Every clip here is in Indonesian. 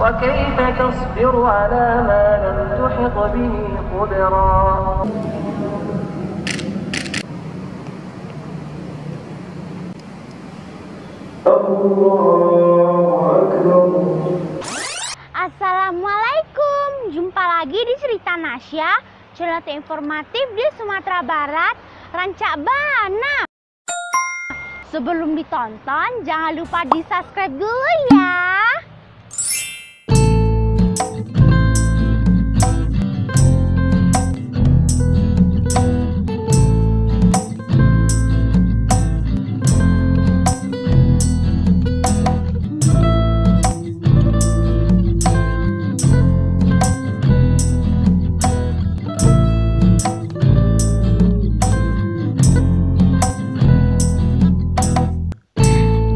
وكيف تصبر على ما لم تحط به خبرا. Assalamualaikum, jumpa lagi di Cerita Nasya, channel informatif di Sumatera Barat, Rancak Bana. Sebelum ditonton, jangan lupa di subscribe dulu ya.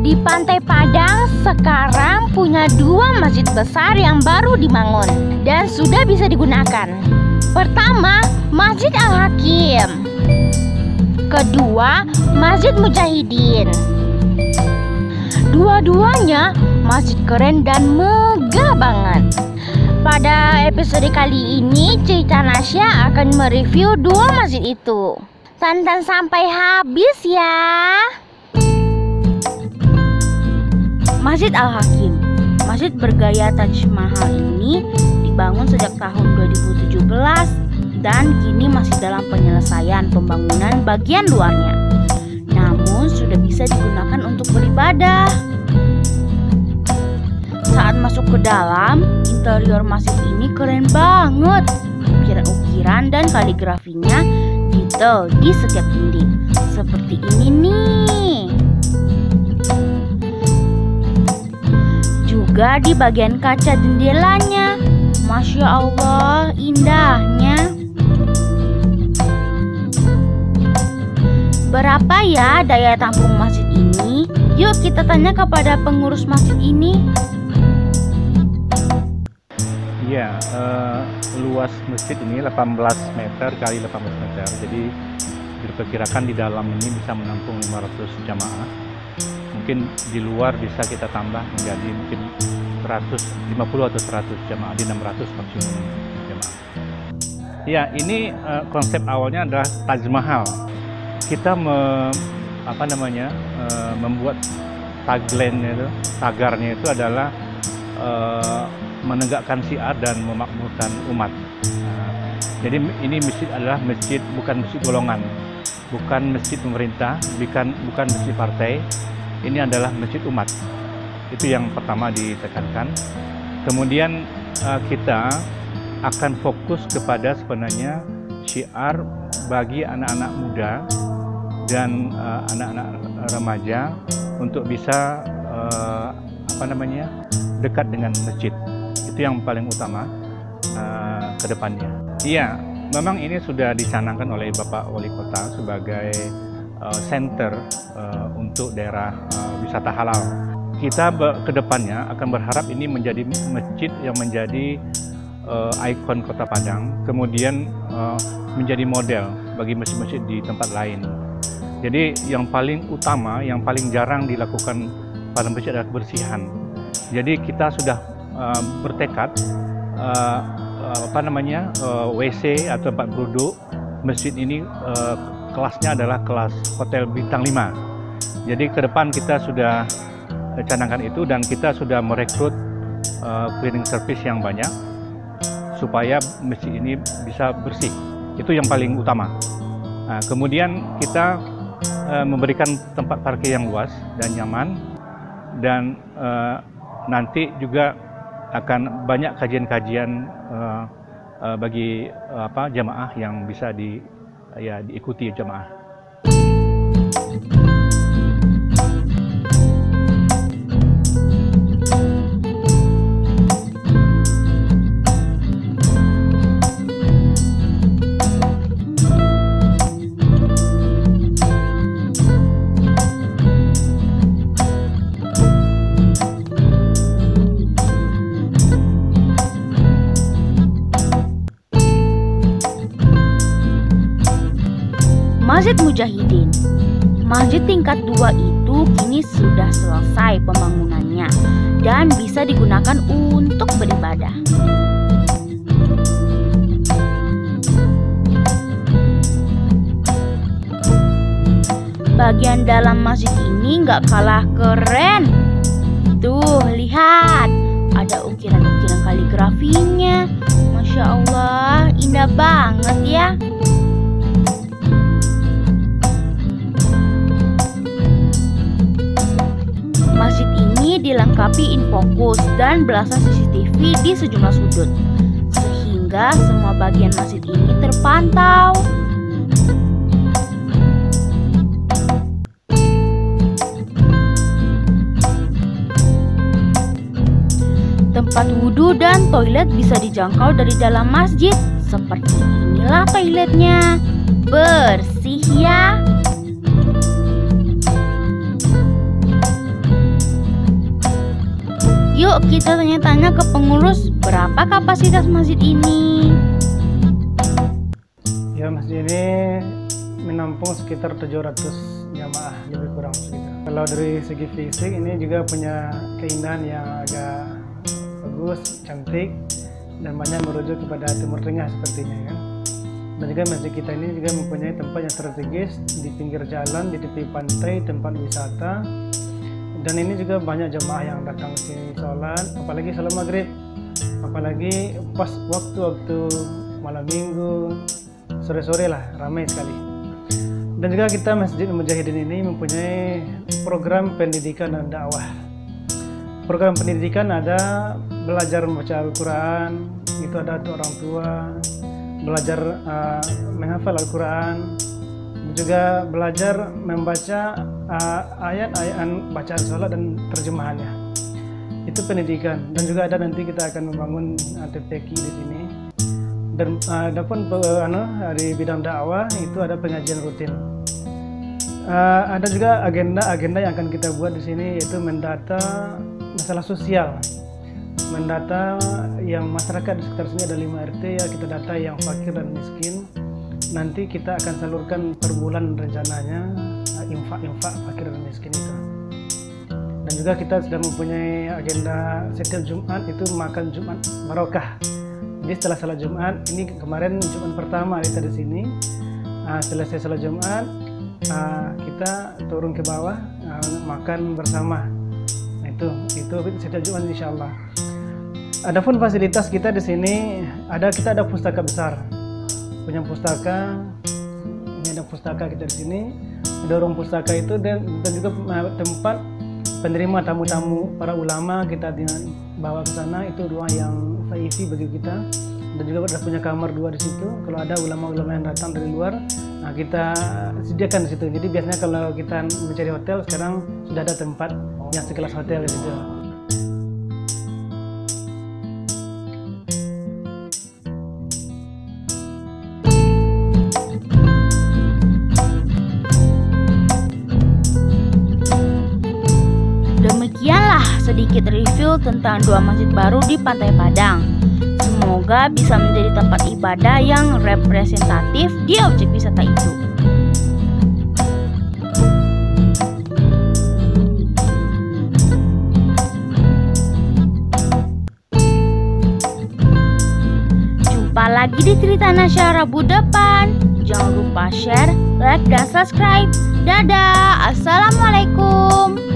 Di Pantai Padang sekarang punya dua masjid besar yang baru dibangun dan sudah bisa digunakan. Pertama, Masjid Al-Hakim. Kedua, Masjid Mujahidin. Dua-duanya masjid keren dan megah banget. Pada episode kali ini, Cerita Nasya akan mereview dua masjid itu. Tonton sampai habis ya. Masjid Al-Hakim, masjid bergaya Taj Mahal ini dibangun sejak tahun 2017 dan kini masih dalam penyelesaian pembangunan bagian luarnya. Namun sudah bisa digunakan untuk beribadah. Saat masuk ke dalam, interior masjid ini keren banget. Ukiran-ukiran dan kaligrafinya detail di setiap dinding. Seperti ini nih. Juga di bagian kaca jendelanya, Masya Allah, indahnya. Berapa ya daya tampung masjid ini? Yuk kita tanya kepada pengurus masjid ini. Iya, luas masjid ini 18 meter kali 18 meter. Jadi diperkirakan di dalam ini bisa menampung 500 jamaah. Mungkin di luar bisa kita tambah menjadi mungkin 150 atau 100 jamaah, di 600 maksimum jamaah. Ya, ini konsep awalnya adalah Taj Mahal. Kita membuat tagline-nya itu, tagarnya itu adalah menegakkan syiar dan memakmurkan umat. Jadi ini masjid adalah masjid, bukan masjid golongan, bukan masjid pemerintah, bukan masjid partai. Ini adalah masjid umat. Itu yang pertama ditekankan. Kemudian kita akan fokus kepada sebenarnya syiar bagi anak-anak muda dan anak-anak remaja untuk bisa dekat dengan masjid. Itu yang paling utama ke depannya. Iya, memang ini sudah dicanangkan oleh Bapak Wali Kota sebagai center untuk daerah wisata halal. Kita ke depannya akan berharap ini menjadi masjid yang menjadi ikon Kota Padang, kemudian menjadi model bagi masjid-masjid di tempat lain. Jadi yang paling utama, yang paling jarang dilakukan pada masjid adalah kebersihan. Jadi kita sudah bertekad WC atau tempat duduk masjid ini kelasnya adalah kelas hotel bintang 5. Jadi ke depan kita sudah canangkan itu dan kita sudah merekrut cleaning service yang banyak supaya masjid ini bisa bersih. Itu yang paling utama. Nah, kemudian kita memberikan tempat parkir yang luas dan nyaman, dan nanti juga akan banyak kajian-kajian bagi jamaah yang bisa diikuti jamaah. Masjid Mujahidin. Masjid tingkat 2 itu kini sudah selesai pembangunannya dan bisa digunakan untuk beribadah. bagian dalam masjid ini nggak kalah keren. Tuh, lihat, ada ukiran-ukiran kaligrafinya. Masya Allah, indah banget ya. Masjid ini dilengkapi infocus dan belasan CCTV di sejumlah sudut, sehingga semua bagian masjid ini terpantau. Tempat wudhu dan toilet bisa dijangkau dari dalam masjid. Seperti inilah toiletnya. Bersih ya. Yuk kita tanya-tanya ke pengurus, berapa kapasitas masjid ini? Ya, masjid ini menampung sekitar 700 jamaah lebih kurang segitu. Kalau dari segi fisik ini juga punya keindahan yang agak bagus, cantik, dan banyak merujuk kepada Timur Tengah sepertinya kan. Dan juga masjid kita ini juga mempunyai tempat yang strategis di pinggir jalan, di tepi pantai, tempat wisata. Dan ini juga banyak jemaah yang datang ke sini sholat, apalagi sholat maghrib, apalagi pas waktu-waktu malam minggu, sore-sore lah, ramai sekali. Dan juga kita Masjid Mujahidin ini mempunyai program pendidikan dan dakwah. Program pendidikan ada belajar membaca Al-Quran, itu ada untuk orang tua, belajar menghafal Al-Quran, juga belajar membaca ayat-ayat bacaan sholat dan terjemahannya. Itu pendidikan. Dan juga ada nanti kita akan membangun TPQ di sini. Dan adapun di bidang dakwah itu ada pengajian rutin. Ada juga agenda yang akan kita buat di sini, yaitu mendata masalah sosial, mendata yang masyarakat di sekitar sini ada 5 RT ya, kita data yang fakir dan miskin. Nanti kita akan salurkan per bulan rencananya infak fakir dan miskin itu. Dan juga kita sudah mempunyai agenda setiap Jumat itu makan Jumat barokah. Jadi setelah salat Jumat, ini kemarin Jumat pertama kita di sini. Selesai salat Jumat, kita turun ke bawah makan bersama. Itu setiap Jumat insya Allah. Adapun fasilitas kita di sini kita ada pustaka besar, punya pustaka. Ini ada pustaka kita di sini, ada ruang pustaka itu dan juga tempat penerima tamu-tamu para ulama kita bawa ke sana. Itu ruang yang VIP bagi kita. Dan juga ada punya kamar 2 di situ. Kalau ada ulama-ulama yang datang dari luar, kita sediakan di situ. Jadi biasanya kalau kita mencari hotel, sekarang sudah ada tempat yang sekelas hotel di situ. Demikianlah sedikit review tentang 2 masjid baru di Pantai Padang. Semoga bisa menjadi tempat ibadah yang representatif di objek wisata itu. Jumpa lagi di cerita Nasya Rabu depan. Jangan lupa share, like, dan subscribe. Dadah, assalamualaikum.